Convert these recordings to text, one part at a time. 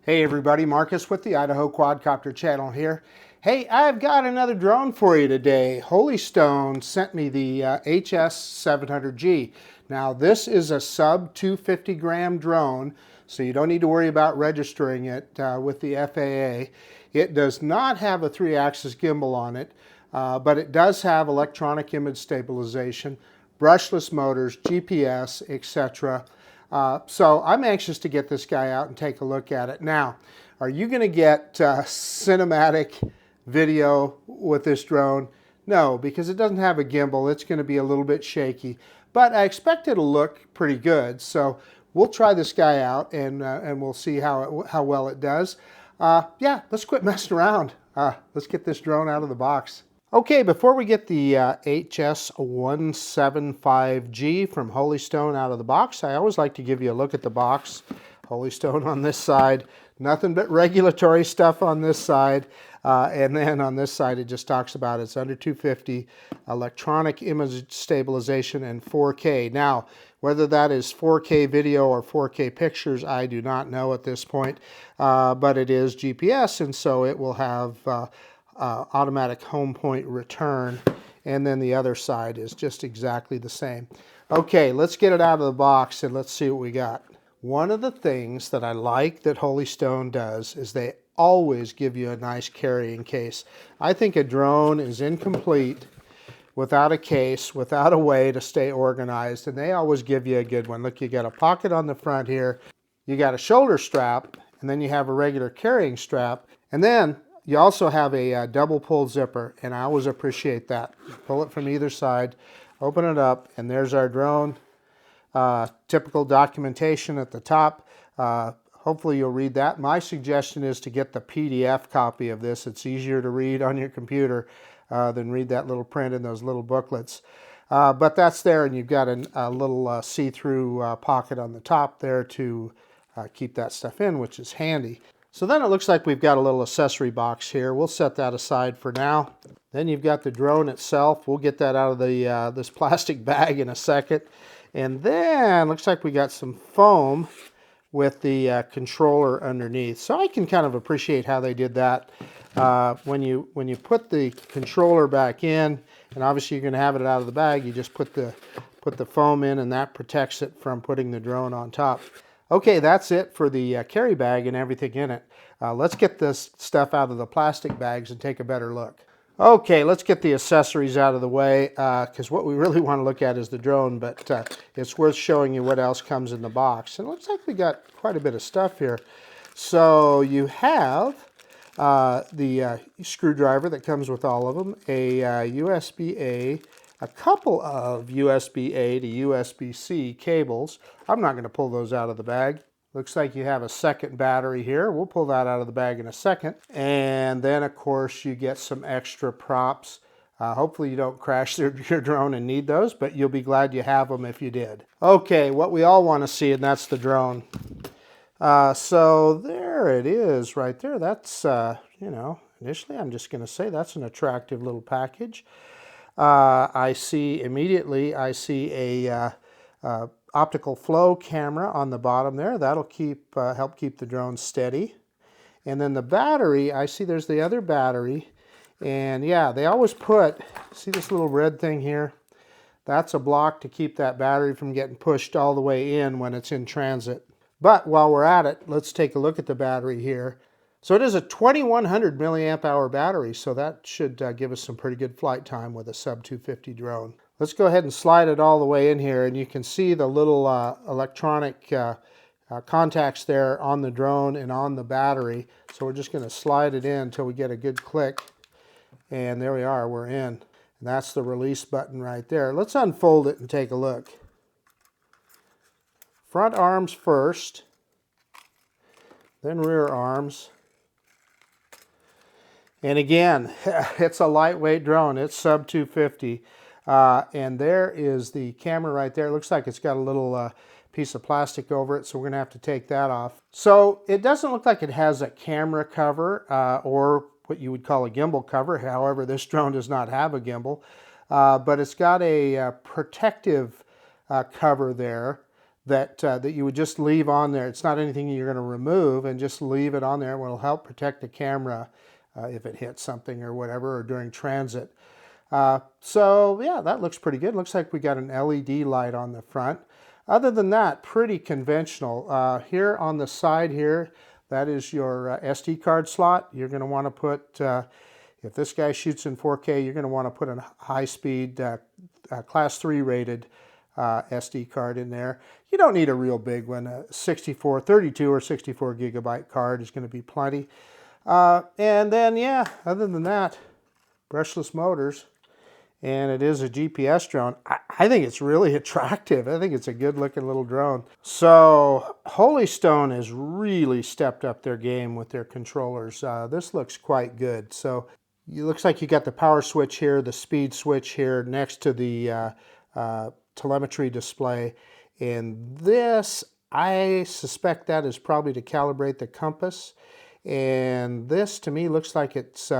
Hey everybody, Marcus with the Idaho Quadcopter channel here. Hey, I've got another drone for you today. Holy Stone sent me the HS175G. Now this is a sub 250 gram drone, so you don't need to worry about registering it with the FAA. It does not have a 3-axis gimbal on it, but it does have electronic image stabilization, brushless motors, GPS, etc. So I'm anxious to get this guy out and take a look at it. Now, are you going to get cinematic video with this drone? No, because it doesn't have a gimbal. It's going to be a little bit shaky, but I expect it'll look pretty good. So we'll try this guy out and we'll see how well it does. Yeah, let's quit messing around. Let's get this drone out of the box. Okay, before we get the HS175G from Holy Stone out of the box, I always like to give you a look at the box. Holy Stone on this side, nothing but regulatory stuff on this side. And then on this side, it just talks about it's under 250, electronic image stabilization, and 4K. Now, whether that is 4K video or 4K pictures, I do not know at this point. But it is GPS, and so it will have automatic home point return, and then the other side is just exactly the same. Okay, let's get it out of the box and let's see what we got. One of the things that I like that Holy Stone does is they always give you a nice carrying case. I think a drone is incomplete without a case, without a way to stay organized, and they always give you a good one. Look, you got a pocket on the front here, you got a shoulder strap, and then you have a regular carrying strap, and then you also have a double pull zipper, and I always appreciate that. Pull it from either side, open it up, and there's our drone. Typical documentation at the top. Hopefully you'll read that. My suggestion is to get the PDF copy of this. It's easier to read on your computer than read that little print in those little booklets. But that's there, and you've got a little see-through pocket on the top there to keep that stuff in, which is handy. So then it looks like we've got a little accessory box here. We'll set that aside for now. Then you've got the drone itself. We'll get that out of the this plastic bag in a second. And then looks like we got some foam with the controller underneath. So I can kind of appreciate how they did that. When you put the controller back in, and obviously you're going to have it out of the bag, you just put the foam in, and that protects it from putting the drone on top. Okay, that's it for the carry bag and everything in it. Let's get this stuff out of the plastic bags and take a better look. Okay, let's get the accessories out of the way, because what we really want to look at is the drone, but it's worth showing you what else comes in the box. And it looks like we got quite a bit of stuff here. So you have the screwdriver that comes with all of them, a USB-A, a couple of USB-A to USB-C cables. I'm not going to pull those out of the bag. Looks like you have a second battery here. We'll pull that out of the bag in a second. And then, of course, you get some extra props. Hopefully you don't crash your drone and need those, but you'll be glad you have them if you did. Okay, what we all want to see, and that's the drone. So there it is right there. That's, you know, initially I'm just going to say that's an attractive little package. I see immediately, I see a optical flow camera on the bottom there. That'll help keep the drone steady. And then the battery, I see there's the other battery. And yeah, they always put, see this little red thing here? That's a block to keep that battery from getting pushed all the way in when it's in transit. But while we're at it, let's take a look at the battery here. So it is a 2100 milliamp hour battery, so that should give us some pretty good flight time with a sub 250 drone. Let's go ahead and slide it all the way in here, and you can see the little electronic contacts there on the drone and on the battery. So we're just going to slide it in until we get a good click, and there we are, we're in. And that's the release button right there. Let's unfold it and take a look. Front arms first, then rear arms. And again, it's a lightweight drone. It's sub 250. And there is the camera right there. It looks like it's got a little piece of plastic over it, so we're going to have to take that off. So it doesn't look like it has a camera cover or what you would call a gimbal cover. However, this drone does not have a gimbal. But it's got a protective cover there that you would just leave on there. It's not anything you're going to remove, and just leave it on there. It will help protect the camera if it hits something or whatever, or during transit. So yeah, that looks pretty good. Looks like we got an LED light on the front. Other than that, pretty conventional. Here on the side here, that is your SD card slot. You're going to want to put, if this guy shoots in 4K, you're going to want to put a high-speed Class 3 rated SD card in there. You don't need a real big one. A 32 or 64 gigabyte card is going to be plenty. And then, yeah, other than that, brushless motors. And it is a GPS drone. I think it's really attractive. I think it's a good looking little drone. So Holy Stone has really stepped up their game with their controllers. This looks quite good. So it looks like you got the power switch here, the speed switch here next to the telemetry display. And this, I suspect that is probably to calibrate the compass. And this to me looks like it's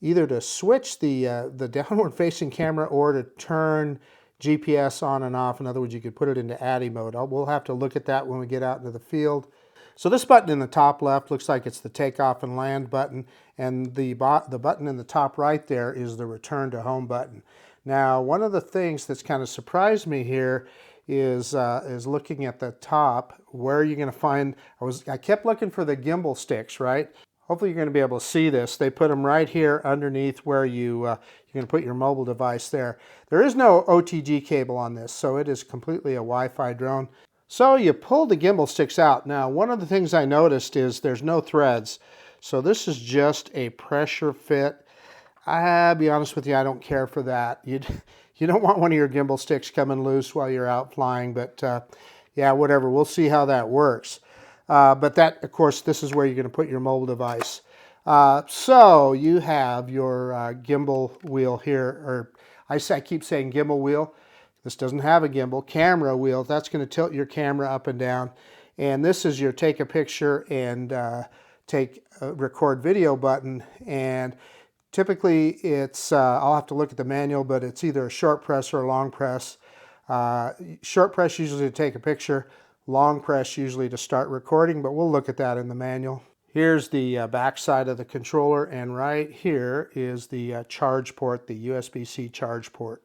either to switch the downward facing camera or to turn GPS on and off. In other words, you could put it into ADI mode. We'll have to look at that when we get out into the field. So this button in the top left looks like it's the takeoff and land button, and the button in the top right there is the return to home button. Now, one of the things that's kind of surprised me here is looking at the top, where you're going to find, I kept looking for the gimbal sticks, right? Hopefully you're going to be able to see this. They put them right here underneath where you're going to put your mobile device there. There is no OTG cable on this, so it is completely a Wi-Fi drone. So you pull the gimbal sticks out. Now, one of the things I noticed is there's no threads. So this is just a pressure fit. I'll be honest with you, I don't care for that. You don't want one of your gimbal sticks coming loose while you're out flying, but yeah, whatever. We'll see how that works. But that, of course, this is where you're going to put your mobile device. So you have your gimbal wheel here, or I keep saying gimbal wheel. This doesn't have a gimbal. Camera wheel, that's going to tilt your camera up and down. And this is your take a picture and record video button. And typically it's, I'll have to look at the manual, but it's either a short press or a long press. Short press usually to take a picture. Long press usually to start recording, but we'll look at that in the manual. Here's the back side of the controller, and right here is the charge port, the USB-C charge port.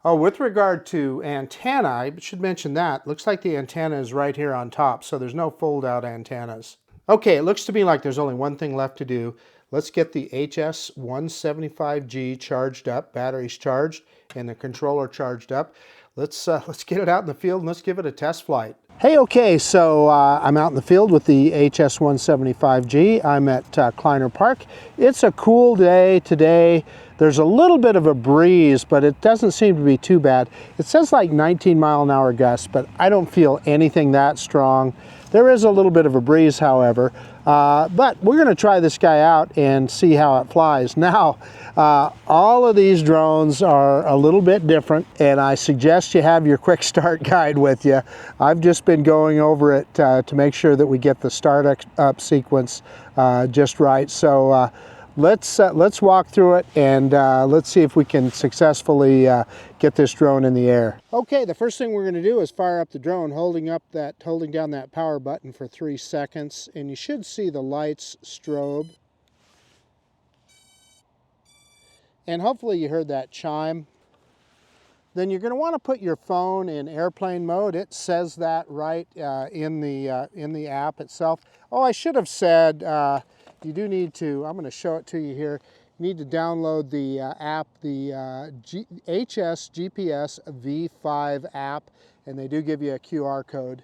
Oh, with regard to antenna, I should mention that. Looks like the antenna is right here on top, so there's no fold-out antennas. Okay, it looks to me like there's only one thing left to do. Let's get the HS175G charged up, batteries charged, and the controller charged up. Let's get it out in the field and let's give it a test flight. Hey, okay, so I'm out in the field with the HS175G. I'm at Kleiner Park. It's a cool day today. There's a little bit of a breeze, but it doesn't seem to be too bad. It says like 19-mile-an-hour gusts, but I don't feel anything that strong. There is a little bit of a breeze, however, but we're going to try this guy out and see how it flies. Now, all of these drones are a little bit different, and I suggest you have your quick start guide with you. I've just been going over it to make sure that we get the start up sequence just right. So let's walk through it and let's see if we can successfully get this drone in the air. Okay, the first thing we're going to do is fire up the drone, holding down that power button for 3 seconds, and you should see the lights strobe. And hopefully you heard that chime. Then you're going to want to put your phone in airplane mode. It says that right in the app itself. Oh, I should have said you do need to, I'm going to show it to you here. You need to download the app, the HS GPS V5 app, and they do give you a QR code.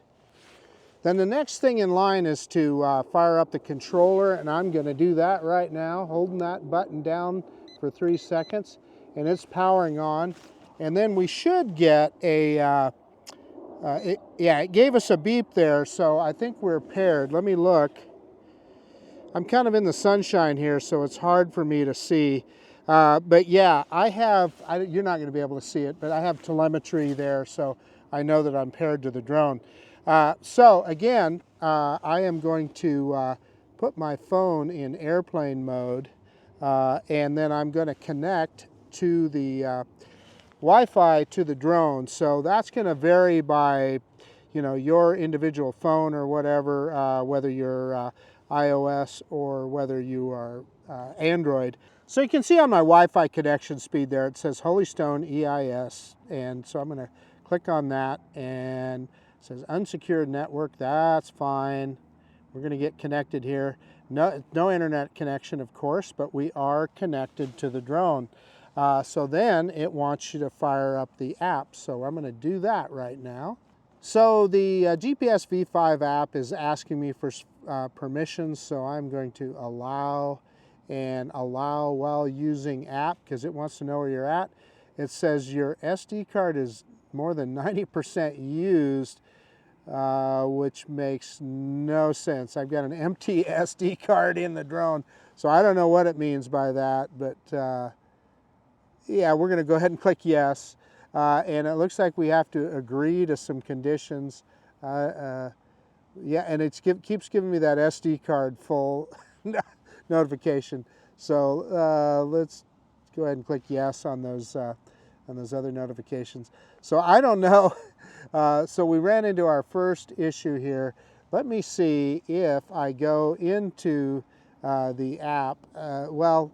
Then the next thing in line is to fire up the controller, and I'm going to do that right now, holding that button down for 3 seconds, and it's powering on. And then we should get a, it gave us a beep there, so I think we're paired. Let me look. I'm kind of in the sunshine here, so it's hard for me to see. But yeah, you're not going to be able to see it, but I have telemetry there, so I know that I'm paired to the drone. So again, I am going to put my phone in airplane mode, and then I'm going to connect to the Wi-Fi to the drone. So that's going to vary by, you know, your individual phone or whatever, whether you're iOS or whether you are Android. So you can see on my Wi-Fi connection speed there, it says Holystone EIS. And so I'm going to click on that, and it says unsecured network. That's fine. We're going to get connected here. No internet connection, of course, but we are connected to the drone. So then it wants you to fire up the app. So I'm going to do that right now. So the GPS V5 app is asking me for permissions, so I'm going to allow while using app because it wants to know where you're at. It says your SD card is more than 90% used, which makes no sense. I've got an empty SD card in the drone, so I don't know what it means by that, but yeah, we're going to go ahead and click yes. And it looks like we have to agree to some conditions. Yeah, and it keeps giving me that SD card full notification. So let's go ahead and click yes on those other notifications. So I don't know. So we ran into our first issue here. Let me see if I go into the app. Well,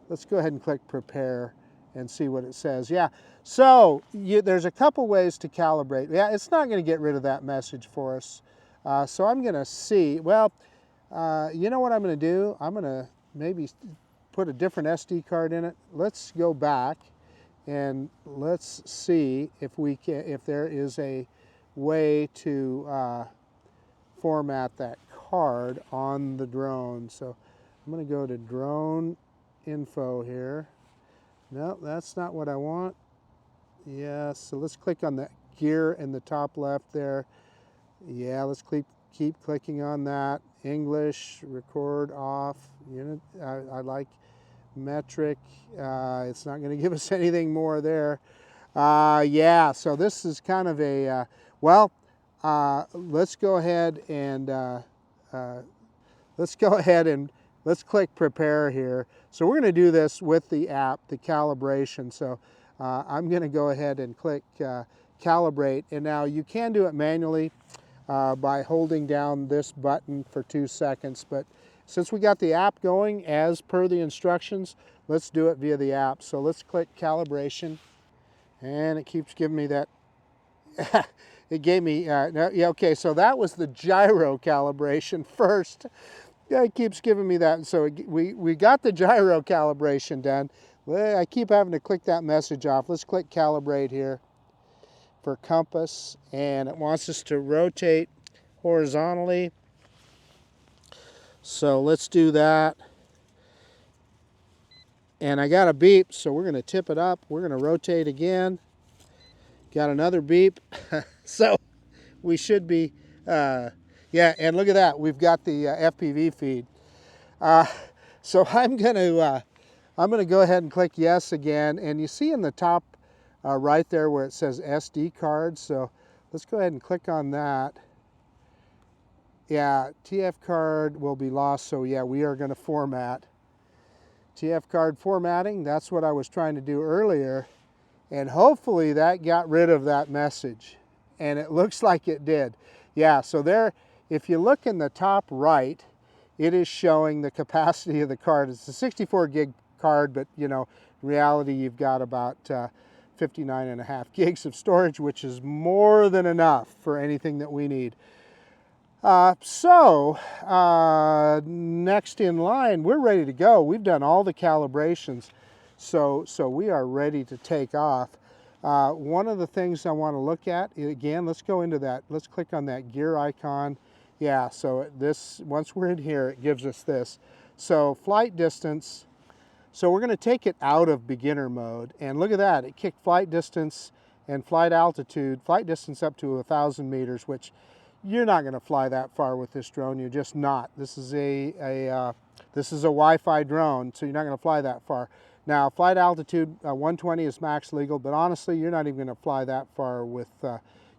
let's go ahead and click prepare and see what it says. Yeah, so there's a couple ways to calibrate. Yeah, it's not going to get rid of that message for us. So I'm going to see, well, you know what I'm going to do? I'm going to maybe put a different SD card in it. Let's go back and let's see if there is a way to format that card on the drone. So I'm going to go to drone info here. No, that's not what I want. Yeah, so let's click on that gear in the top left there. Yeah, let's keep clicking on that. English, record off, unit. I like metric. It's not going to give us anything more there. Yeah, so this is kind of a, well, let's go ahead and let's click prepare here. So we're going to do this with the app, the calibration. So I'm going to go ahead and click calibrate. And now you can do it manually by holding down this button for 2 seconds. But since we got the app going as per the instructions, let's do it via the app. So let's click calibration. And it keeps giving me that. It gave me, yeah, okay, so that was the gyro calibration first. Yeah, it keeps giving me that. So we got the gyro calibration done. I keep having to click that message off. Let's click calibrate here for compass. And it wants us to rotate horizontally. So let's do that. And I got a beep, so we're going to tip it up. We're going to rotate again. Got another beep. So we should be... yeah, and look at that. We've got the FPV feed. So I'm going to go ahead and click yes again. And you see in the top right there where it says SD card. So let's go ahead and click on that. Yeah, TF card will be lost. So yeah, we are going to format. TF card formatting, that's what I was trying to do earlier. And hopefully that got rid of that message. And it looks like it did. Yeah, so there... If you look in the top right, it is showing the capacity of the card. It's a 64 gig card, but you know, in reality you've got about 59.5 gigs of storage, which is more than enough for anything that we need. Next in line, we're ready to go. We've done all the calibrations, so we are ready to take off. One of the things I want to look at, again, let's go into that. Let's click on that gear icon. Yeah, so this, once we're in here, it gives us this. So flight distance, so we're going to take it out of beginner mode. And look at that, it kicked flight distance and flight altitude, flight distance up to 1,000 meters, which you're not going to fly that far with this drone. You're just not. This is a Wi-Fi drone, so you're not going to fly that far. Now, flight altitude 120 is max legal, but honestly, you're not even going to fly that far with,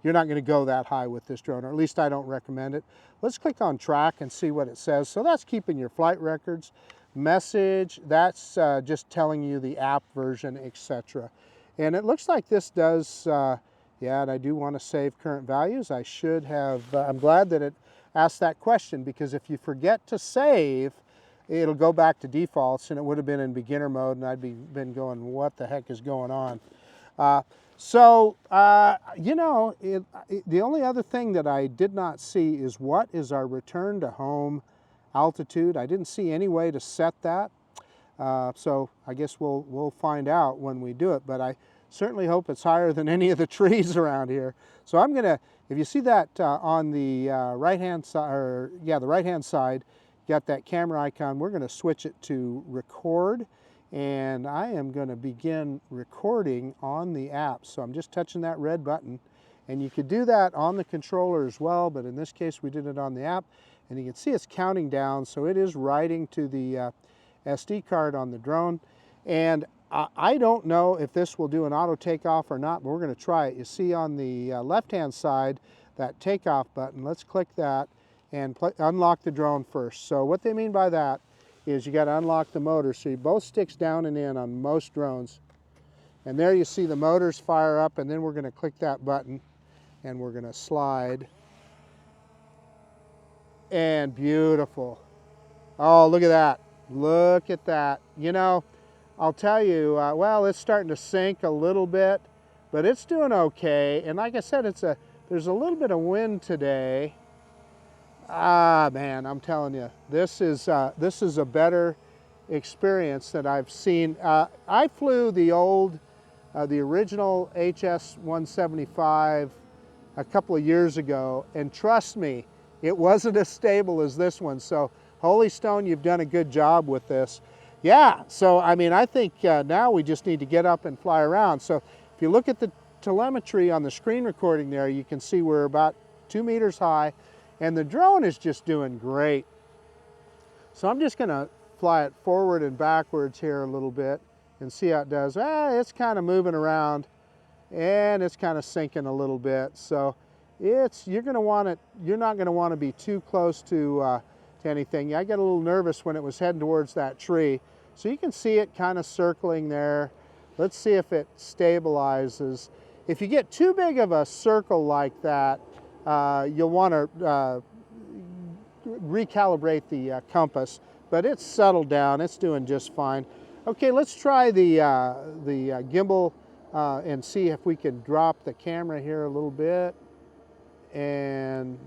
you're not going to go that high with this drone, or at least I don't recommend it. Let's click on track and see what it says. So that's keeping your flight records. Message, that's just telling you the app version, etc. And it looks like this does, Yeah, and I do want to save current values. I should have, I'm glad that it asked that question, because if you forget to save, it'll go back to defaults, and it would have been in beginner mode, and I'd been going, what the heck is going on? You know, the only other thing that I did not see is what is our return to home altitude. I didn't see any way to set that. So I guess we'll find out when we do it, but I certainly hope it's higher than any of the trees around here. So I'm gonna, if you see that on the right-hand side, or yeah, the right-hand side, got that camera icon, we're gonna switch it to record, and I am gonna begin recording on the app. So I'm just touching that red button, and you could do that on the controller as well, but in this case we did it on the app, and you can see it's counting down, so it is writing to the SD card on the drone. And I don't know if this will do an auto takeoff or not, but we're going to try it. You see on the left-hand side that takeoff button. Let's click that and unlock the drone first. So what they mean by that is you got to unlock the motor. So you both sticks down and in on most drones. And there you see the motors fire up, and then we're going to click that button and we're going to slide. And beautiful. Oh, look at that. Look at that. You know, I'll tell you, well, it's starting to sink a little bit, but it's doing okay. And like I said, there's a little bit of wind today. Ah, man, I'm telling you, this is a better experience that I've seen. I flew the original HS175 a couple of years ago, and trust me, it wasn't as stable as this one. So Holy Stone, you've done a good job with this. Yeah, so I mean, I think now we just need to get up and fly around. So if you look at the telemetry on the screen recording there, you can see we're about 2 meters high, and the drone is just doing great. So I'm just gonna fly it forward and backwards here a little bit and see how it does. It's kind of moving around, and it's kind of sinking a little bit. So you're not gonna want to be too close to anything. I got a little nervous when it was heading towards that tree. So you can see it kind of circling there. Let's see if it stabilizes. If you get too big of a circle like that, you'll want to recalibrate the compass, but it's settled down. It's doing just fine. Okay, let's try the gimbal and see if we can drop the camera here a little bit. And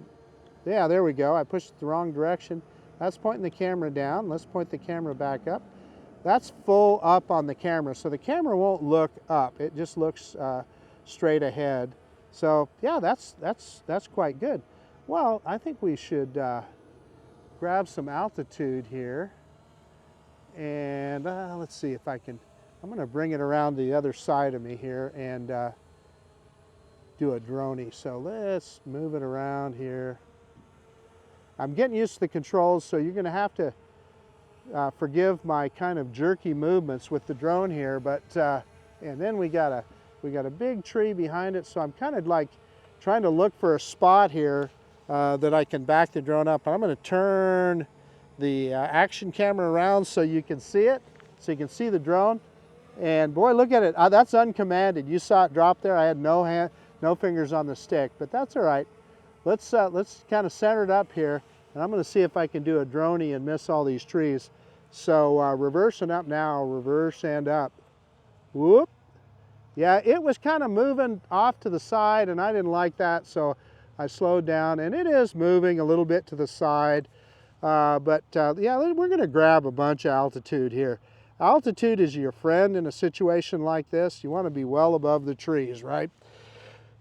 yeah, there we go. I pushed it the wrong direction. That's pointing the camera down. Let's point the camera back up. That's full up on the camera, so the camera won't look up. It just looks straight ahead. So yeah, that's quite good. Well, I think we should grab some altitude here, and let's see if I can. I'm going to bring it around the other side of me here and do a droney. So let's move it around here. I'm getting used to the controls, so you're going to have to forgive my kind of jerky movements with the drone here. But and then we got a big tree behind it, so I'm kind of like trying to look for a spot here that I can back the drone up. I'm going to turn the action camera around so you can see it, so you can see the drone. And boy, look at it. That's uncommanded. You saw it drop there. I had no fingers on the stick, but that's all right. Let's kind of center it up here, and I'm going to see if I can do a droney and miss all these trees. So reverse and up now, reverse and up. Whoop. Yeah, it was kind of moving off to the side, and I didn't like that, so I slowed down, and it is moving a little bit to the side. Yeah, we're going to grab a bunch of altitude here. Altitude is your friend in a situation like this. You want to be well above the trees, right?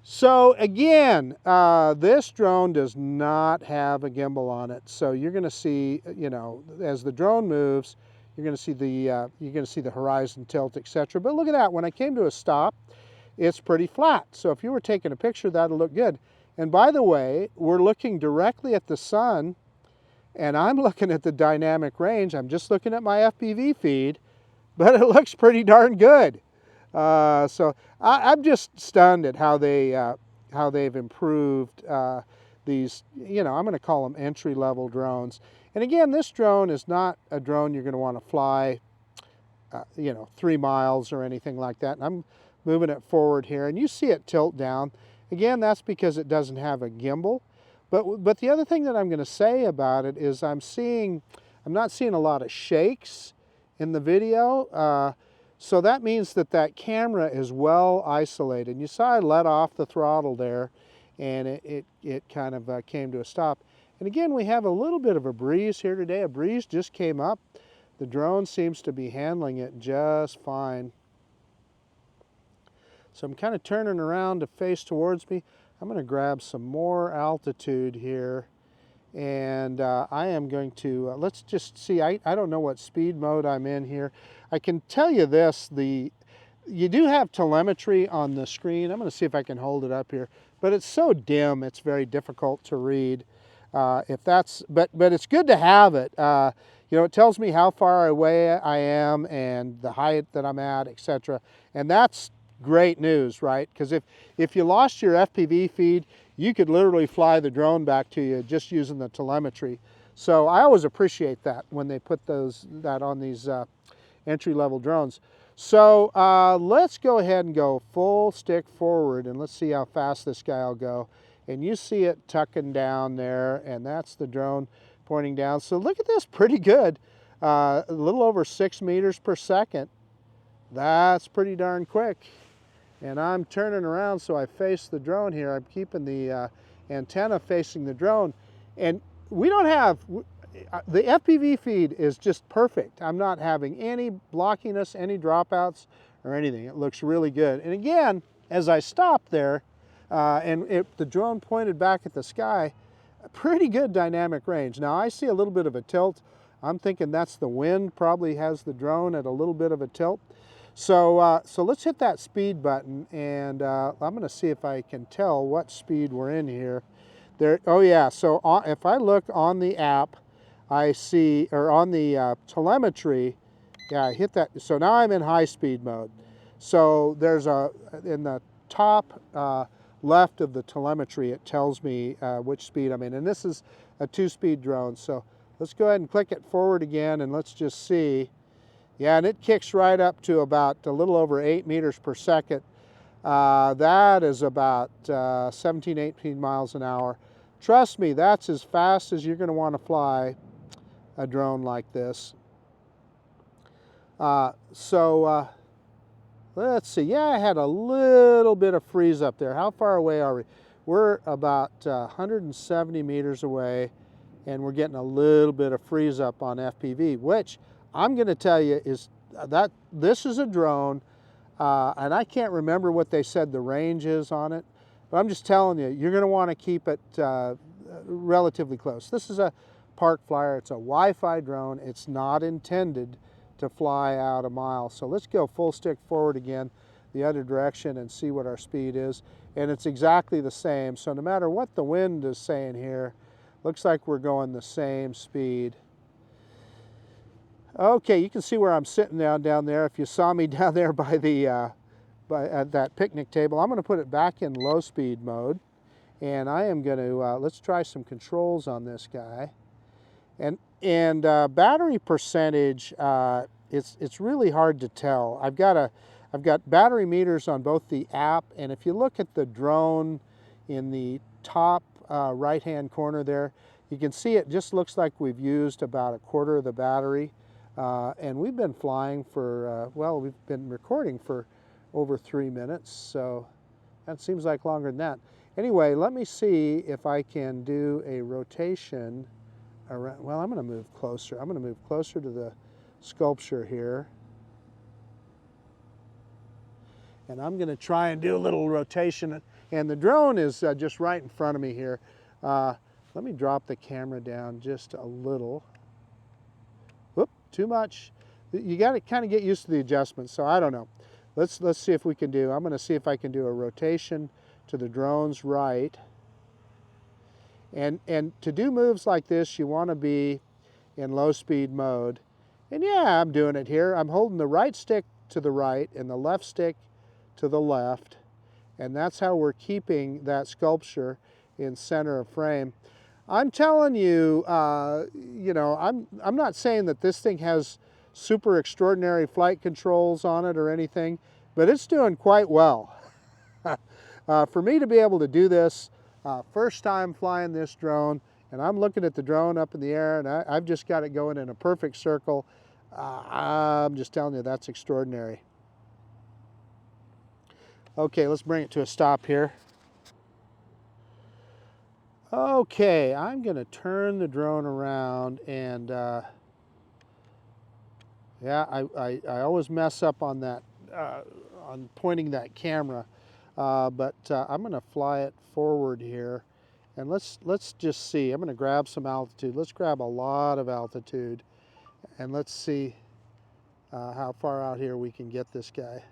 So again, this drone does not have a gimbal on it. So you're going to see, you know, as the drone moves, you're going to see the horizon tilt, etc. But look at that. When I came to a stop, it's pretty flat. So if you were taking a picture, that'll look good. And by the way, we're looking directly at the sun, and I'm looking at the dynamic range. I'm just looking at my FPV feed, but it looks pretty darn good. So I'm just stunned at how they've improved these, you know, I'm going to call them entry-level drones. And again, this drone is not a drone you're going to want to fly, you know, 3 miles or anything like that. And I'm moving it forward here, and you see it tilt down. Again, that's because it doesn't have a gimbal. But the other thing that I'm going to say about it is I'm not seeing a lot of shakes in the video. So that means that that camera is well isolated. You saw I let off the throttle there, and it kind of came to a stop. And again, we have a little bit of a breeze here today. A breeze just came up. The drone seems to be handling it just fine. So I'm kind of turning around to face towards me. I'm going to grab some more altitude here, and I am going to, let's just see, I don't know what speed mode I'm in here. I can tell you this, you do have telemetry on the screen. I'm going to see if I can hold it up here, but it's so dim, it's very difficult to read. But it's good to have it. You know, it tells me how far away I am and the height that I'm at, etc. And that's great news, right? Because if you lost your FPV feed, you could literally fly the drone back to you just using the telemetry. So I always appreciate that when they put that on these entry-level drones. So let's go ahead and go full stick forward, and let's see how fast this guy will go. And you see it tucking down there, and that's the drone pointing down. So look at this, pretty good. A little over 6 meters per second. That's pretty darn quick. And I'm turning around so I face the drone here. I'm keeping the antenna facing the drone. And we don't have, the FPV feed is just perfect. I'm not having any blockiness, any dropouts or anything. It looks really good. And again, as I stopped there, the drone pointed back at the sky, a pretty good dynamic range. Now I see a little bit of a tilt. I'm thinking that's the wind probably has the drone at a little bit of a tilt. So let's hit that speed button, and I'm going to see if I can tell what speed we're in here. There. Oh yeah, so if I look on the app, I see, or on the telemetry, yeah, I hit that. So now I'm in high speed mode. So there's in the top left of the telemetry, it tells me which speed I'm in. And this is a 2-speed drone. So let's go ahead and click it forward again, and let's just see. Yeah, and it kicks right up to about a little over 8 meters per second. That is about 17, 18 miles an hour. Trust me, that's as fast as you're going to want to fly a drone like this. Let's see. Yeah, I had a little bit of freeze up there. How far away are we? We're about 170 meters away, and we're getting a little bit of freeze up on FPV, which I'm going to tell you is that this is a drone, and I can't remember what they said the range is on it, but I'm just telling you, you're going to want to keep it relatively close. This is a park flyer. It's a Wi-Fi drone. It's not intended to fly out a mile. So let's go full stick forward again, the other direction, and see what our speed is. And it's exactly the same. So no matter what the wind is saying here, looks like we're going the same speed. Okay, you can see where I'm sitting down there. If you saw me down there by at that picnic table, I'm going to put it back in low speed mode, and I am going to let's try some controls on this guy. And battery percentage, it's really hard to tell. I've got battery meters on both the app, and if you look at the drone in the top right-hand corner there, you can see it just looks like we've used about 1/4 of the battery. And we've been flying for, well, we've been recording for over 3 minutes, so that seems like longer than that. Anyway, let me see if I can do a rotation around. Well, I'm going to move closer. I'm going to move closer to the sculpture here. And I'm going to try and do a little rotation. And the drone is just right in front of me here. Let me drop the camera down just a little. Whoop, too much. You got to kind of get used to the adjustments, so I don't know. Let's see if we can do, I'm going to see if I can do a rotation to the drone's right. And to do moves like this, you want to be in low speed mode. And yeah, I'm doing it here. I'm holding the right stick to the right and the left stick to the left. And that's how we're keeping that sculpture in center of frame. I'm telling you, you know, I'm not saying that this thing has super extraordinary flight controls on it or anything, but it's doing quite well. For me to be able to do this, first time flying this drone, and I'm looking at the drone up in the air, and I've just got it going in a perfect circle. I'm just telling you, that's extraordinary. Okay, let's bring it to a stop here. Okay, I'm going to turn the drone around, and yeah, I always mess up on that, on pointing that camera, but I'm going to fly it forward here, and let's just see. I'm going to grab some altitude. Let's grab a lot of altitude, and let's see how far out here we can get this guy.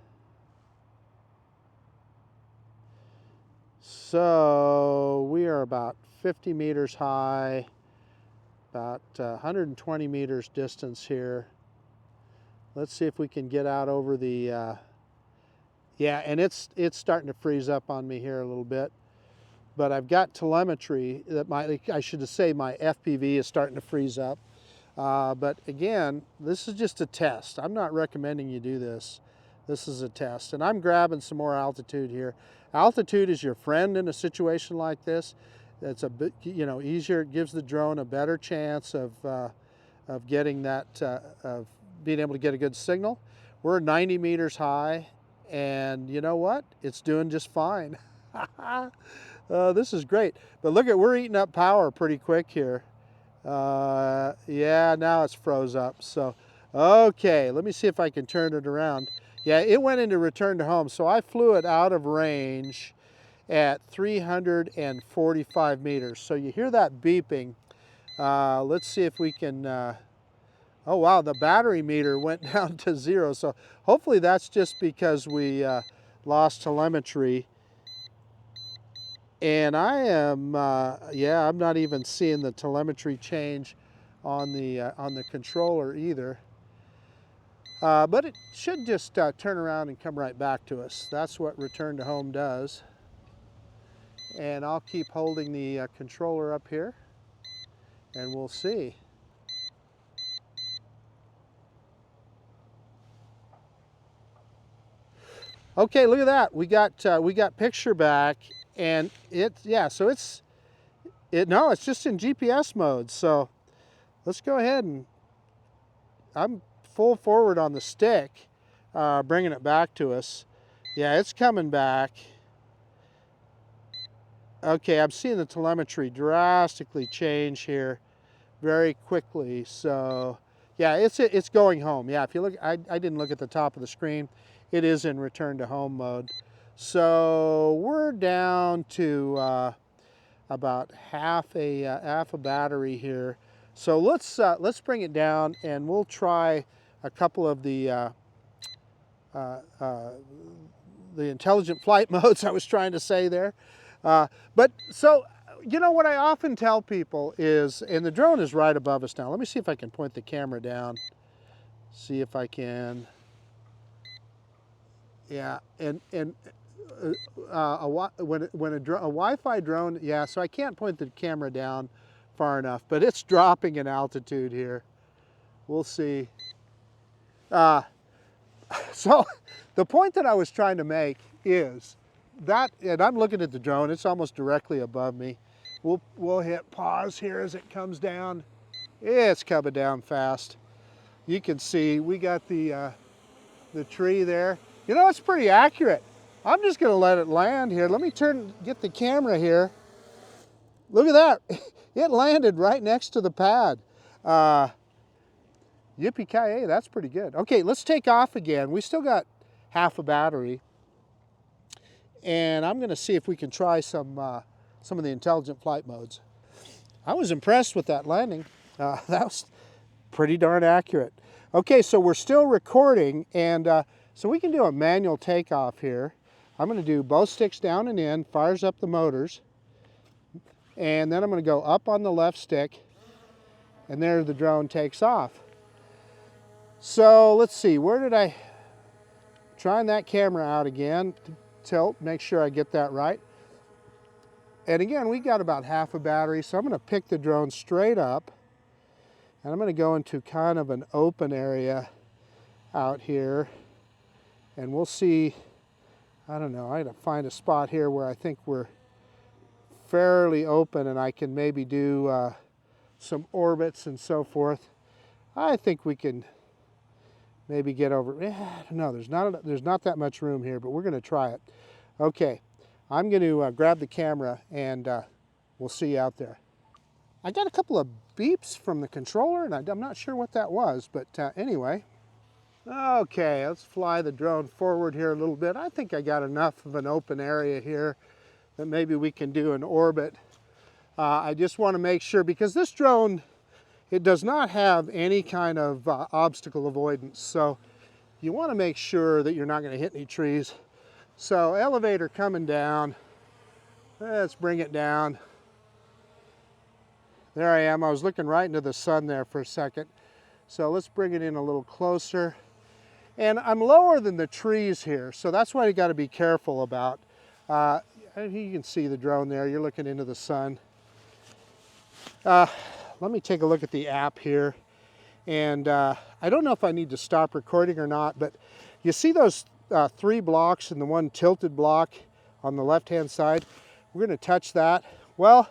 So we are about 50 meters high, about 120 meters distance here. Let's see if we can get out over the, yeah, and it's starting to freeze up on me here a little bit. But I've got telemetry that I should say my FPV is starting to freeze up. But again, this is just a test. I'm not recommending you do this. This is a test. And I'm grabbing some more altitude here. Altitude is your friend in a situation like this. It's a bit, you know, easier. It gives the drone a better chance of getting that, of being able to get a good signal. We're 90 meters high, and you know what? It's doing just fine. This is great. But look we're eating up power pretty quick here. Yeah, now it's froze up. So, okay, let me see if I can turn it around. Yeah, it went into return to home. So I flew it out of range at 345 meters. So you hear that beeping. Let's see if we can, oh wow, the battery meter went down to 0. So hopefully that's just because we lost telemetry. And I am, yeah, I'm not even seeing the telemetry change on the controller either. But it should just turn around and come right back to us. That's what return to home does. And I'll keep holding the controller up here, and we'll see. Okay, look at that. We got picture back, and yeah. So it's just in GPS mode. So let's go ahead, and I'm full forward on the stick, bringing it back to us. Yeah, it's coming back. Okay, I'm seeing the telemetry drastically change here very quickly. So yeah, it's going home. Yeah, if you look, I didn't look at the top of the screen. It is in return to home mode. So we're down to about half a battery here. So let's bring it down, and we'll try a couple of the intelligent flight modes I was trying to say there. But so, you know what I often tell people is, and the drone is right above us now. Let me see if I can point the camera down. See if I can. Yeah, and when a Wi-Fi drone, yeah, so I can't point the camera down far enough, but it's dropping in altitude here. We'll see. So the point that I was trying to make is that, and I'm looking at the drone, it's almost directly above me. We'll hit pause here as it comes down. It's coming down fast. You can see we got the tree there. You know, it's pretty accurate. I'm just going to let it land here. Let me get the camera here. Look at that. It landed right next to the pad. Yippee-ki-yay, that's pretty good. Okay, let's take off again. We still got half a battery. And I'm going to see if we can try some of the intelligent flight modes. I was impressed with that landing. That was pretty darn accurate. Okay, so we're still recording, and so we can do a manual takeoff here. I'm going to do both sticks down and in, fires up the motors, and then I'm going to go up on the left stick, and there the drone takes off. So let's see, where did I, trying that camera out again, tilt, make sure I get that right. And again, we got about half a battery, so I'm going to pick the drone straight up, and I'm going to go into kind of an open area out here, and we'll see. I don't know, I gotta find a spot here where I think we're fairly open and I can maybe do some orbits and so forth. I think we can maybe get over, I don't know, there's not that much room here, but we're gonna try it. Okay, I'm gonna grab the camera and we'll see you out there. I got a couple of beeps from the controller and I'm not sure what that was, but anyway. Okay, let's fly the drone forward here a little bit. I think I got enough of an open area here that maybe we can do an orbit. I just want to make sure, because this drone, it does not have any kind of obstacle avoidance. So you want to make sure that you're not going to hit any trees. So elevator coming down. Let's bring it down. There I am. I was looking right into the sun there for a second. So let's bring it in a little closer. And I'm lower than the trees here, so that's why you got to be careful about. You can see the drone there. You're looking into the sun. Let me take a look at the app here. And I don't know if I need to stop recording or not, but you see those 3 blocks and the one tilted block on the left-hand side? We're going to touch that. Well,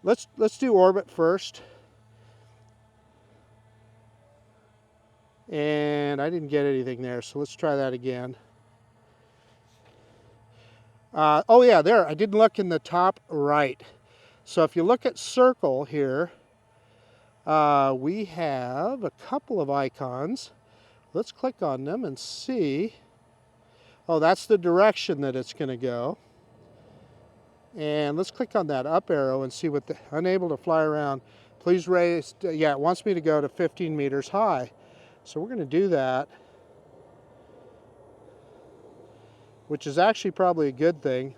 let's do orbit first. And I didn't get anything there, so let's try that again. Oh yeah, there, I didn't look in the top right. So if you look at circle here, we have a couple of icons. Let's click on them and see. Oh, that's the direction that it's going to go. And let's click on that up arrow and see what the, unable to fly around. Please raise, yeah, it wants me to go to 15 meters high. So we're going to do that, which is actually probably a good thing.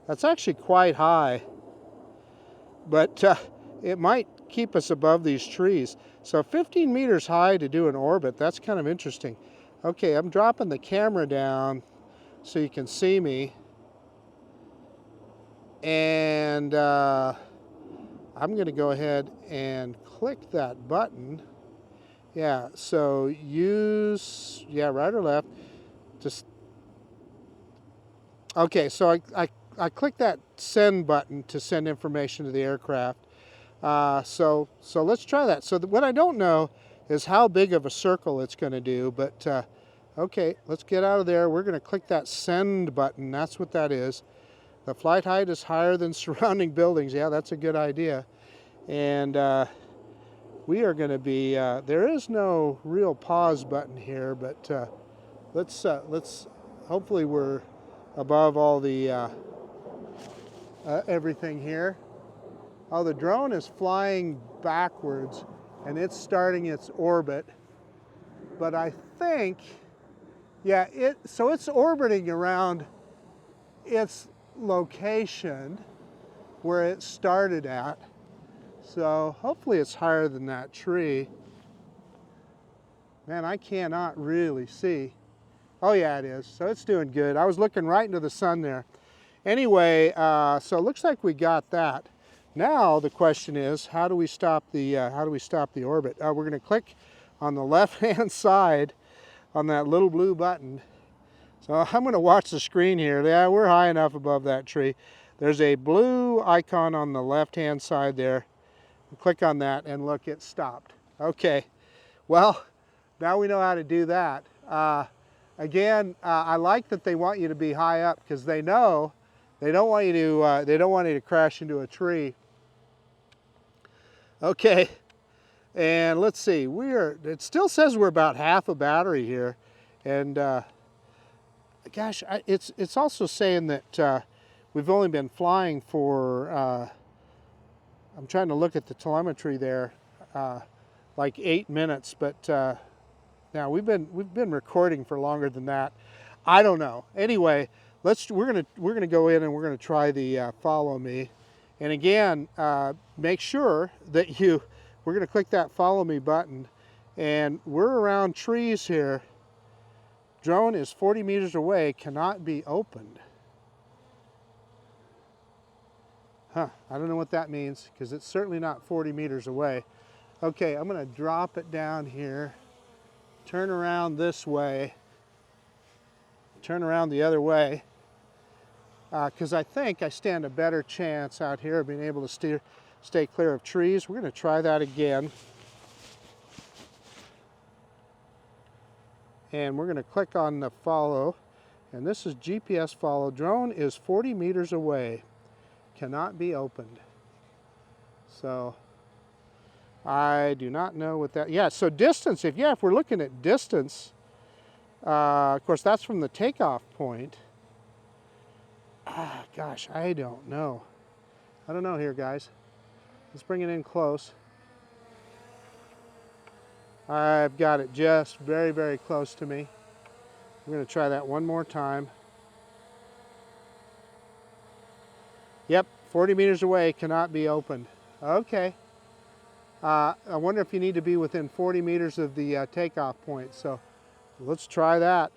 That's actually quite high, but it might keep us above these trees. So 15 meters high to do an orbit, that's kind of interesting. Okay, I'm dropping the camera down so you can see me. And I'm going to go ahead and click that button. Yeah, so use, yeah, right or left. Just, okay, so I clicked that send button to send information to the aircraft. So let's try that. So what I don't know is how big of a circle it's going to do, but okay, let's get out of there. We're going to click that send button. That's what that is. The flight height is higher than surrounding buildings. Yeah, that's a good idea. And we are going to be, there is no real pause button here, but let's hopefully we're above all the everything here. Oh, the drone is flying backwards and it's starting its orbit, but I think, yeah, so it's orbiting around its location where it started at. So hopefully it's higher than that tree. Man, I cannot really see. Oh yeah, it is. So it's doing good. I was looking right into the sun there. Anyway, so it looks like we got that. Now the question is, how do we stop the orbit? We're going to click on the left-hand side on that little blue button. So I'm going to watch the screen here. Yeah, we're high enough above that tree. There's a blue icon on the left-hand side there. Click on that and look, it stopped. Okay, well, now we know how to do that. Again, I like that they want you to be high up because they know they don't want you to crash into a tree. Okay, and let's see. It still says we're about half a battery here, and gosh, it's also saying that we've only been flying for. I'm trying to look at the telemetry there, like 8 minutes, but now we've been recording for longer than that. I don't know. Anyway, we're gonna go in and we're gonna try the follow me, and again, make sure that we're gonna click that follow me button, and we're around trees here. Drone is 40 meters away, cannot be opened. Huh, I don't know what that means because it's certainly not 40 meters away. Okay, I'm going to drop it down here, turn around this way, turn around the other way because I think I stand a better chance out here of being able to stay clear of trees. We're going to try that again. And we're going to click on the follow. And this is GPS follow. Drone is 40 meters away. Cannot be opened. So I do not know what that, yeah, so distance, if we're looking at distance, of course that's from the takeoff point. Gosh, I don't know. I don't know here, guys. Let's bring it in close. I've got it just very, very close to me. We're going to try that one more time. Yep, 40 meters away, cannot be opened. Okay. I wonder if you need to be within 40 meters of the takeoff point. So let's try that.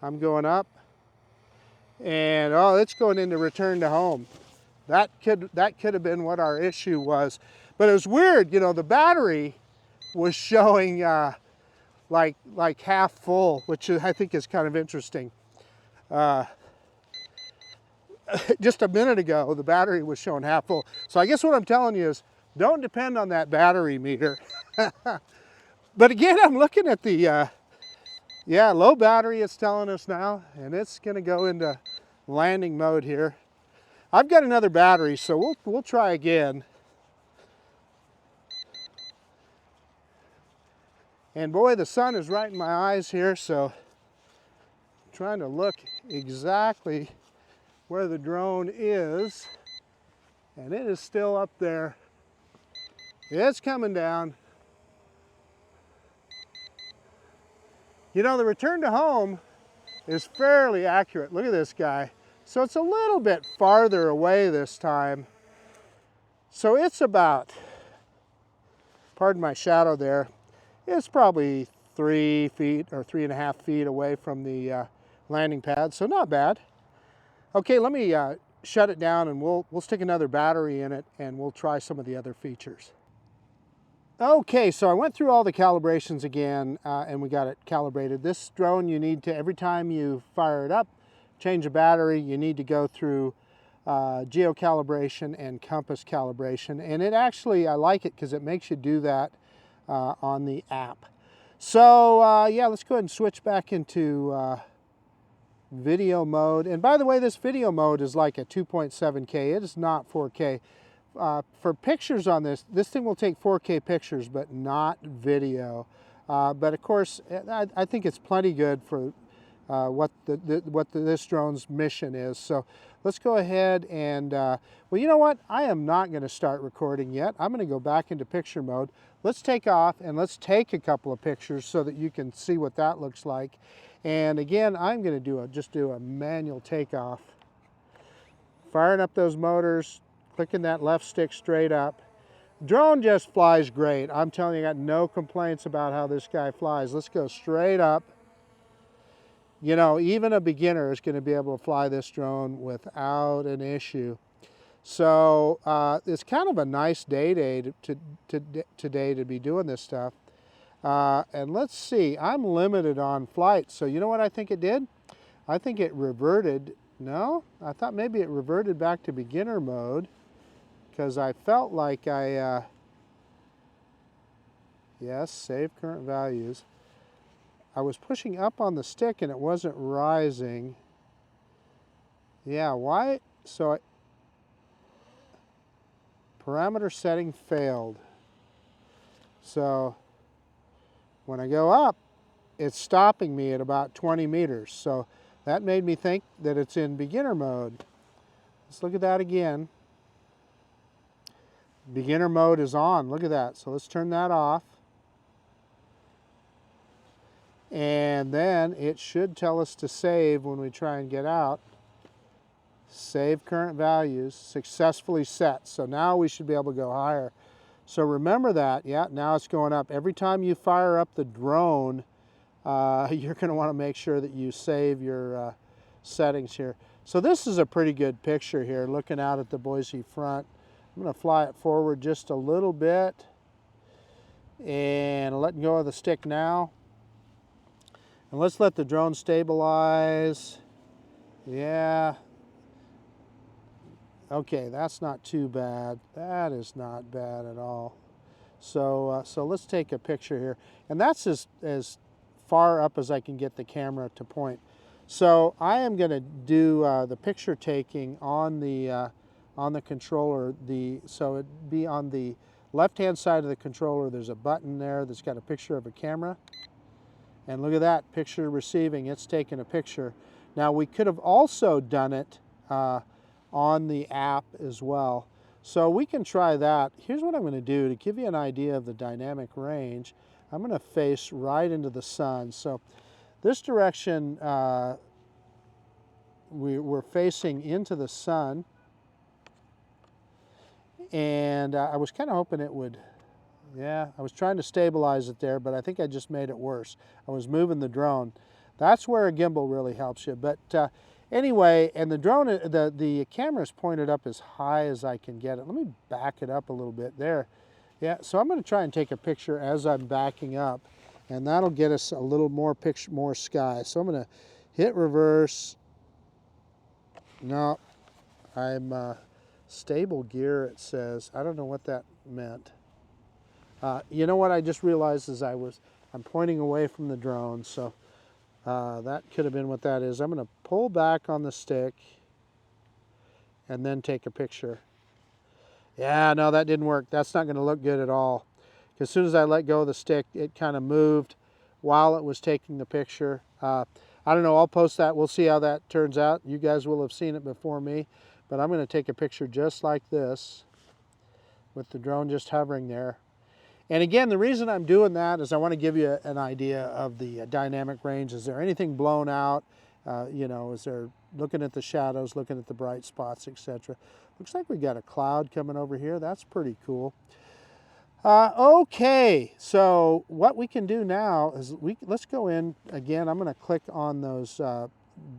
I'm going up. And oh, it's going into return to home. That could have been what our issue was. But it was weird, you know, the battery was showing like half full, which I think is kind of interesting. Just a minute ago, the battery was showing half full. So I guess what I'm telling you is, don't depend on that battery meter. But again, I'm looking at the, low battery it's telling us now, and it's gonna go into landing mode here. I've got another battery, so we'll try again. And boy, the sun is right in my eyes here, so I'm trying to look exactly where the drone is, and it is still up there. It's coming down. You know, the return to home is fairly accurate. Look at this guy. So it's a little bit farther away this time. So it's about, pardon my shadow there, it's probably 3 feet or 3.5 feet away from the landing pad, so not bad. Okay, let me shut it down and we'll stick another battery in it and we'll try some of the other features. Okay, so I went through all the calibrations again and we got it calibrated. This drone, you need to, every time you fire it up, change a battery, you need to go through geo-calibration and compass calibration. And it actually, I like it because it makes you do that on the app. So yeah, let's go ahead and switch back into video mode. And by the way, this video mode is like a 2.7K. It is not 4K. For pictures on this thing will take 4K pictures, but not video. But of course, I think it's plenty good for what this drone's mission is. So let's go ahead and, well, you know what? I am not going to start recording yet. I'm going to go back into picture mode. Let's take off and let's take a couple of pictures so that you can see what that looks like. And again, I'm going to just do a manual takeoff. Firing up those motors, clicking that left stick straight up. Drone just flies great. I'm telling you, I got no complaints about how this guy flies. Let's go straight up. You know, even a beginner is going to be able to fly this drone without an issue. So it's kind of a nice day today to be doing this stuff. And let's see, I'm limited on flight. So you know what I think it did? I think it reverted. No, I thought maybe it reverted back to beginner mode because I felt like yes, save current values. I was pushing up on the stick and it wasn't rising. Yeah, why? So parameter setting failed. So when I go up, it's stopping me at about 20 meters. So that made me think that it's in beginner mode. Let's look at that again. Beginner mode is on. Look at that. So let's turn that off. And then it should tell us to save when we try and get out. Save current values, successfully set. So now we should be able to go higher. So remember that, yeah, now it's going up. Every time you fire up the drone, you're going to want to make sure that you save your settings here. So this is a pretty good picture here, looking out at the Boise front. I'm going to fly it forward just a little bit and letting go of the stick now. And And let's let the drone stabilize. Yeah. Okay, that's not too bad. That is not bad at all. So, so let's take a picture here. And that's as far up as I can get the camera to point. So I am going to do the picture taking on the controller. So it'd be on the left-hand side of the controller. There's a button there that's got a picture of a camera. And look at that, picture receiving. It's taking a picture. Now we could have also done it on the app as well. So we can try that. Here's what I'm going to do to give you an idea of the dynamic range. I'm going to face right into the sun. So this direction, we're facing into the sun. And I was kind of hoping it would, yeah, I was trying to stabilize it there, but I think I just made it worse. I was moving the drone. That's where a gimbal really helps you. But anyway, and the drone, the camera is pointed up as high as I can get it. Let me back it up a little bit there. Yeah, so I'm going to try and take a picture as I'm backing up, and that'll get us a little more picture, more sky. So I'm going to hit reverse. No, I'm stable gear, it says. I don't know what that meant. You know what I just realized is I'm pointing away from the drone, so that could have been what that is. I'm going to pull back on the stick and then take a picture. Yeah, no, that didn't work. That's not going to look good at all. As soon as I let go of the stick, it kind of moved while it was taking the picture. I don't know, I'll post that. We'll see how that turns out. You guys will have seen it before me, but I'm going to take a picture just like this with the drone just hovering there. And again, the reason I'm doing that is I want to give you an idea of the dynamic range. Is there anything blown out? You know, is there, looking at the shadows, looking at the bright spots, etc. Looks like we got a cloud coming over here. That's pretty cool. Okay, so what we can do now is let's go in again. I'm going to click on those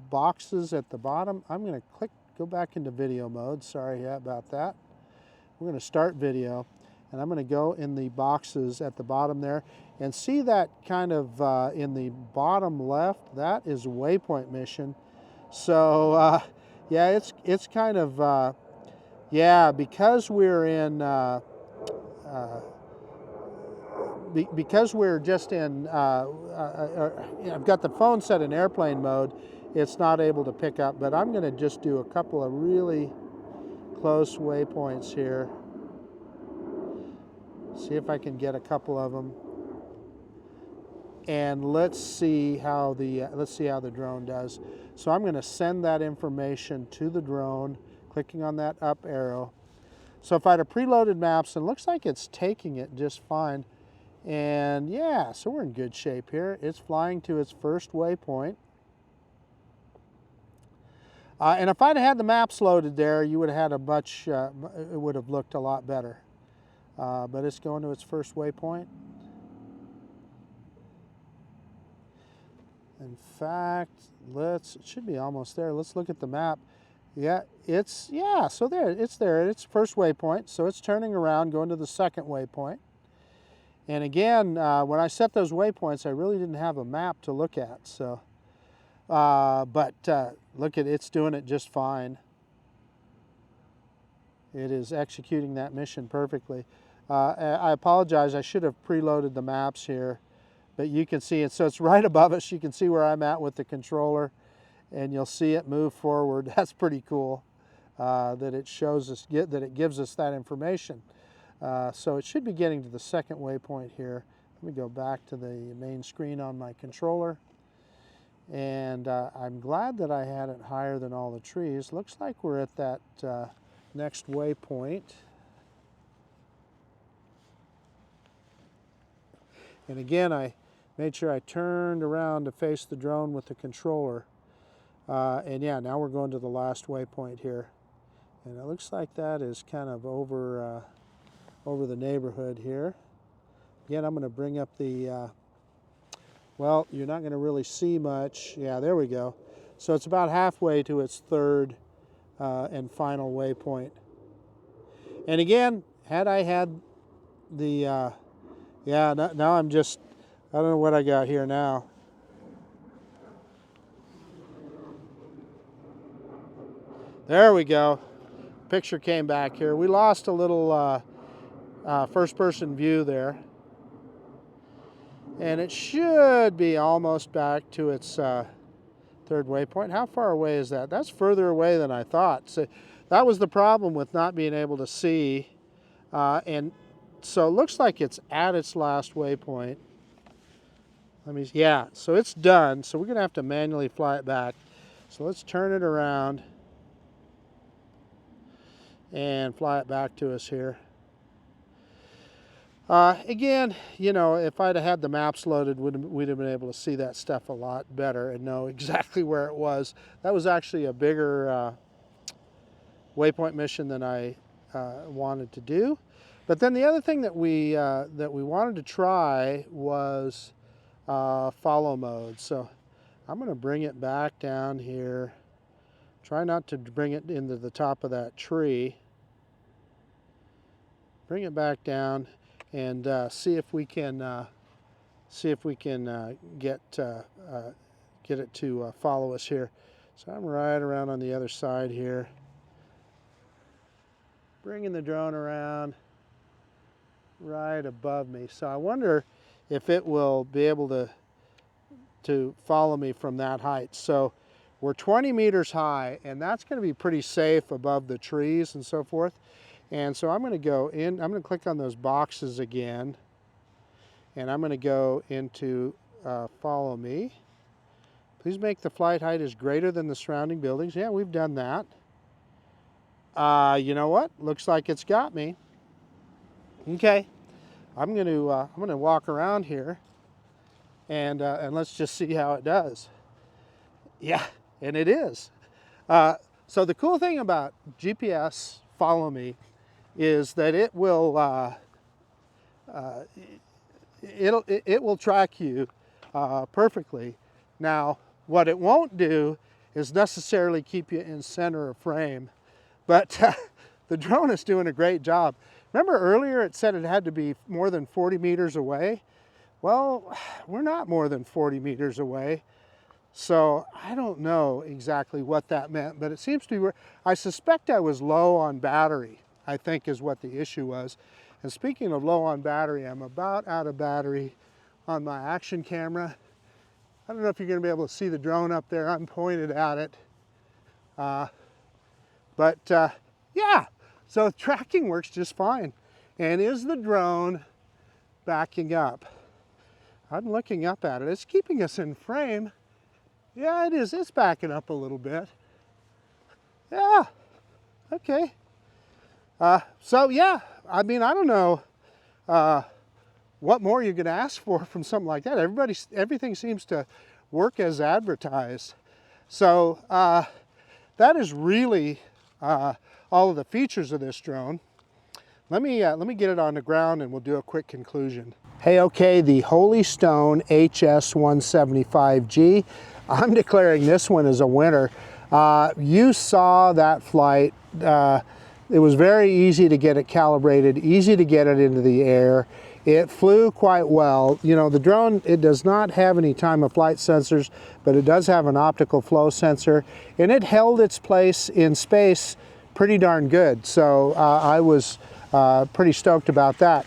boxes at the bottom. I'm going to go back into video mode. Sorry about that. We're going to start video. And I'm going to go in the boxes at the bottom there and see that kind of in the bottom left, that is Waypoint Mission. So yeah, it's kind of, yeah, because we're in, because we're just in, I've got the phone set in airplane mode, it's not able to pick up, but I'm going to just do a couple of really close waypoints here. See if I can get a couple of them, and let's see how the drone does. So I'm going to send that information to the drone, clicking on that up arrow. So if I had a preloaded maps, and it looks like it's taking it just fine. And yeah, so we're in good shape here. It's flying to its first waypoint. And if I'd had the maps loaded there, you would have had a much, it would have looked a lot better. But it's going to its first waypoint. In fact, it should be almost there. Let's look at the map. Yeah, so there, it's there. It's first waypoint, so it's turning around, going to the second waypoint. And again, when I set those waypoints, I really didn't have a map to look at. So, but look at it's doing it just fine. It is executing that mission perfectly. I apologize, I should have preloaded the maps here, but you can see it. So it's right above us. You can see where I'm at with the controller, and you'll see it move forward. That's pretty cool that it shows us, that it gives us that information. So it should be getting to the second waypoint here. Let me go back to the main screen on my controller. And I'm glad that I had it higher than all the trees. Looks like we're at that next waypoint. And again, I made sure I turned around to face the drone with the controller. And yeah, now we're going to the last waypoint here. And it looks like that is kind of over the neighborhood here. Again, I'm going to bring up the, well, you're not going to really see much. Yeah, there we go. So it's about halfway to its third and final waypoint. And again, had I had the, yeah, now I'm just, I don't know what I got here now. There we go. Picture came back here. We lost a little first-person view there. And it should be almost back to its third waypoint. How far away is that? That's further away than I thought. So that was the problem with not being able to see. And so it looks like it's at its last waypoint. Yeah, so it's done. So we're going to have to manually fly it back. So let's turn it around and fly it back to us here. Again, you know, if I'd have had the maps loaded, we'd have been able to see that stuff a lot better and know exactly where it was. That was actually a bigger waypoint mission than I wanted to do. But then the other thing that we wanted to try was follow mode. So I'm going to bring it back down here. Try not to bring it into the top of that tree. Bring it back down and see if we can get it to follow us here. So I'm right around on the other side here, bringing the drone around right above me. So I wonder if it will be able to follow me from that height. So we're 20 meters high, and that's going to be pretty safe above the trees and so forth. And so I'm going to go in, I'm going to click on those boxes again, and I'm going to go into follow me. Please make the flight height is greater than the surrounding buildings. Yeah, we've done that. You know what? Looks like it's got me. Okay, I'm going to walk around here, and let's just see how it does. Yeah, and it is. So the cool thing about GPS Follow Me is that it will it will track you perfectly. Now, what it won't do is necessarily keep you in center of frame, but the drone is doing a great job. Remember earlier it said it had to be more than 40 meters away? Well, we're not more than 40 meters away. So I don't know exactly what that meant, but it seems to be, I suspect I was low on battery, I think is what the issue was. And speaking of low on battery, I'm about out of battery on my action camera. I don't know if you're going to be able to see the drone up there. I'm pointed at it. Yeah, so tracking works just fine. And is the drone backing up? I'm looking up at it. It's keeping us in frame. Yeah, it is. It's backing up a little bit. Yeah, okay. So yeah, I mean, I don't know what more you're going to ask for from something like that. Everything seems to work as advertised. So that is really all of the features of this drone. Let me get it on the ground and we'll do a quick conclusion. Hey, okay, the Holy Stone HS175G. I'm declaring this one as a winner. You saw that flight. It was very easy to get it calibrated, easy to get it into the air. It flew quite well. You know, the drone, it does not have any time of flight sensors, but it does have an optical flow sensor, and it held its place in space pretty darn good. So I was pretty stoked about that.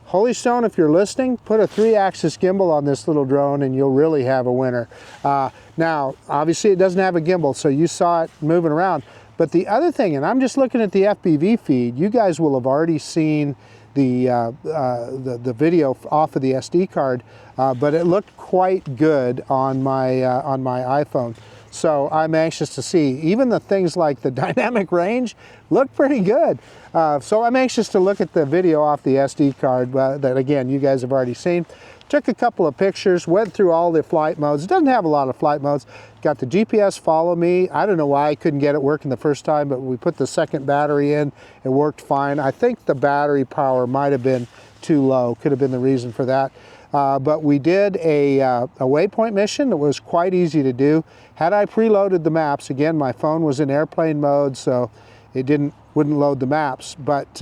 Holy Stone, if you're listening, put a 3-axis gimbal on this little drone and you'll really have a winner. Now, obviously it doesn't have a gimbal, so you saw it moving around. But the other thing, and I'm just looking at the FPV feed, you guys will have already seen the video off of the SD card, but it looked quite good on my iPhone. So I'm anxious to see. Even the things like the dynamic range look pretty good. So I'm anxious to look at the video off the SD card that, again, you guys have already seen. Took a couple of pictures, went through all the flight modes. It doesn't have a lot of flight modes. Got the GPS Follow Me. I don't know why I couldn't get it working the first time, but we put the second battery in. It worked fine. I think the battery power might have been too low. Could have been the reason for that. But we did a Waypoint Mission that was quite easy to do. Had I preloaded the maps, again, my phone was in airplane mode, so it wouldn't load the maps. But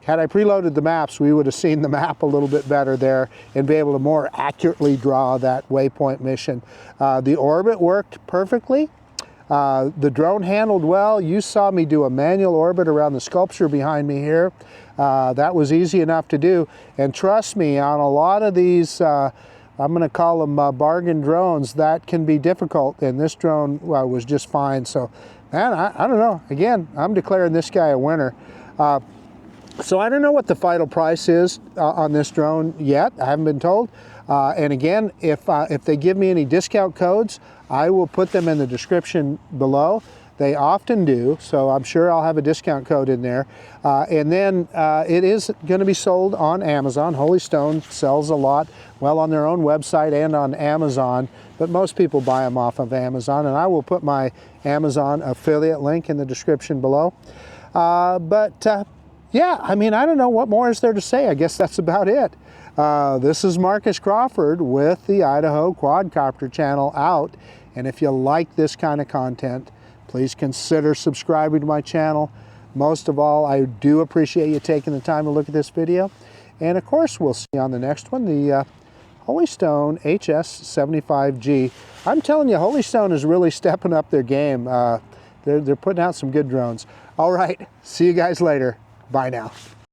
had I preloaded the maps, we would have seen the map a little bit better there and be able to more accurately draw that Waypoint Mission. The orbit worked perfectly. The drone handled well. You saw me do a manual orbit around the sculpture behind me here. That was easy enough to do. And trust me, on a lot of these, I'm going to call them bargain drones, that can be difficult. And this drone was just fine. So, man, I don't know. Again, I'm declaring this guy a winner. So I don't know what the final price is on this drone yet. I haven't been told. And again, if they give me any discount codes, I will put them in the description below. They often do, so I'm sure I'll have a discount code in there. And then it is going to be sold on Amazon. Holy Stone sells a lot, well, on their own website and on Amazon, but most people buy them off of Amazon, and I will put my Amazon affiliate link in the description below. Yeah, I mean, I don't know what more is there to say. I guess that's about it. This is Marcus Crawford with the Idaho Quadcopter channel out. And if you like this kind of content, please consider subscribing to my channel. Most of all, I do appreciate you taking the time to look at this video. And of course, we'll see you on the next one, the Holy Stone HS175G. I'm telling you, Holy Stone is really stepping up their game. They're putting out some good drones. All right, see you guys later. Bye now.